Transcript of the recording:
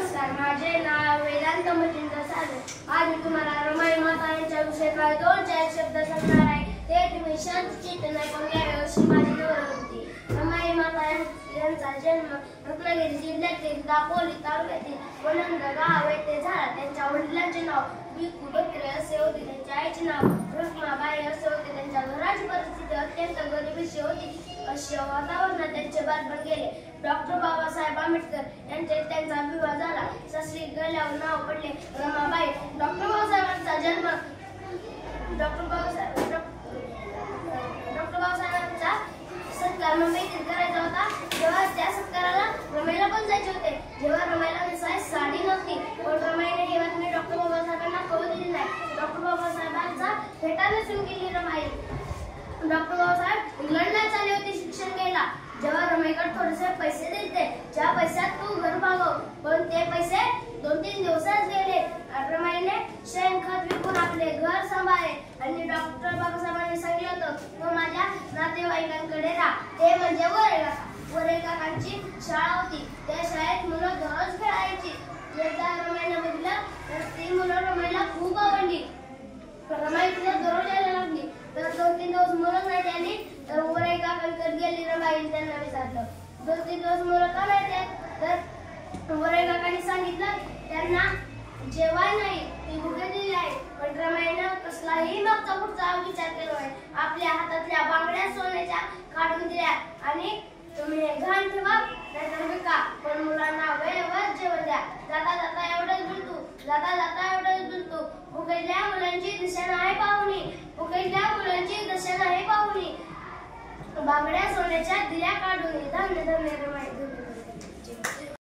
नमस्कार, माझे नाव वेदांत मचिंद्र साधे. आज मी तुम्हाला रमाई माता यांच्या विषयी काय 2-4 शब्द सांगणार आहे. ते तुम्ही शांतचित्ताने ऐकून घ्यावे अशी माझी विनंती. रमाई माता यांचा जन्म रत्नागिरी जिल्ह्यातील दापोली तालुक्यातील वनंद गाव येथे झाला. त्यांच्या वडिलांचे नाव भिक्खू बत्रे असे होते. त्यांच्या आईचे नाव रुक्माबाई असे होते. त्यांच्या घराची परिस्थिती अत्यंत गरिबीची होती. अशा वातावरणात त्यांचे बालपण गेले. डॉक्टर बाबासाहेब आंबेडकर त्यांचा विवाह झाला. सासरी गेल्यावर नाव पडले रमाबाई. डॉक्टर बाबासाहेबांचा जन्म डॉक्टर बाबासाहेबांचा सत्कार मुंबईत करायचा होता. तेव्हा त्या सत्काराला रमाईला पण जायचे होते. जेव्हा रमाईला नेसायला साडी नव्हती, पण रमाईने ही बातमी डॉक्टर बाबासाहेबांना कळू दिली नाही. डॉक्टर बाबासाहेबांचा फेटा नेसून गेली रमाई. डॉक्टर बाबासाहेब इंग्लंडला चालले होते शिक्षण घ्यायला. जेव्हा रमाईकडे थोडेसे पैसे दिले, ज्या पैशात तू घर भागव, पण ते पैसे 2-3 दिवसात गेले. रमाईने शेणखत विकून आपले घर सांभाळले आणि डॉक्टर बाबासाहेबांनी सांगितलं होतं, तो माझ्या नातेवाईकांकडे राहा. ते म्हणजे वरेल काकांची शाळा होती. त्या शाळेत मुलं दररोज खेळायची. एकदा रमाईने बघितलं तर ती मुलं रमाईला खूप आवडली. रमाई तिला दररोज यायला लागली. तर 2-3 दिवस मुलं नाही आली तर वरेल काकांकडे गेली रमाई. त्यांना विचारलं 2-3 दिवस मुलं का नाही येत, तर वरेल काकांनी सांगितलं त्यांना जेवाय नाही, ती भुकेलेली आहे. पण रमाईनं कसलाही मागचा पुढचा विचार केला नाही. आपल्या हातातल्या बांगड्या सोन्याच्या काढून दिल्या आणि तुम्ही हे घाण ठेवा नाहीतर विका, पण मुलांना वेळेवर जेवण द्या. जाता जाता एवढंच बोलतो, जाता जाता एवढंच बोलतो. भुकेल्या मुलांची दिशा नाही पाहुणी, भुकेल्या मुलांची दिशा नाही पाहुणी. बांगड्या सोन्याच्या दिल्या काढून धान्य रमाई.